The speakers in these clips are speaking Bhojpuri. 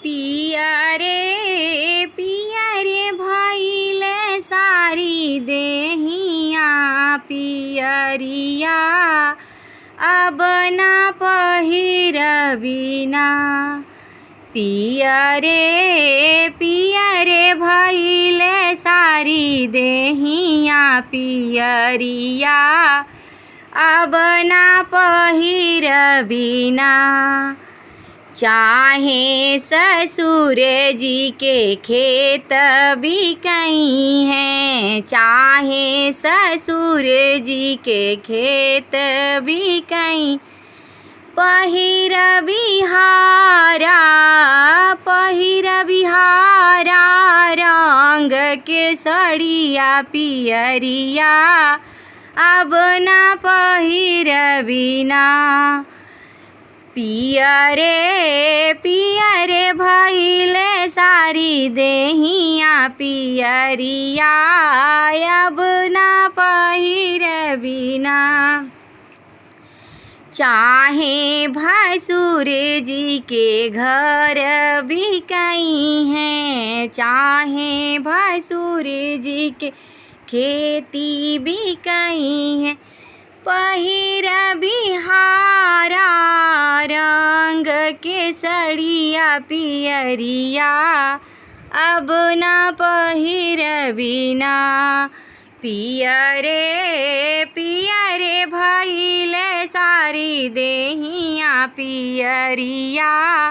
पिया रे भइले सारी देहिया पियरिया अब ना पहिरबिना। पिया रे भइले सारी देहिया पियरिया अब ना पहिरबिना। चाहे ससुर जी के खेत बिकई हैं, चाहे ससुर जी के खेत बिकई, पहिर बिहारा रंग के सड़िया पियरिया अब ना पहिरबिना। पिया रे भइले सारी देहिया पियरिया अब ना पहिरबिना। चाहे भसुर जी के घर बिकई हैं, चाहे भसुर जी के खेती बिकई हैं, पहिर बिहारा रंग के सड़िया पियरिया अब ना पहिरबिना। पिया रे भइले सारी देहिया पियरिया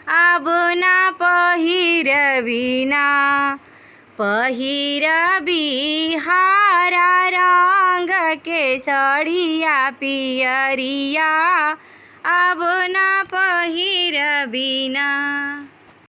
अब ना पहिरबिना। पहिर बिहारा रंग के सड़िया पियरिया अब ना पहिरबिना।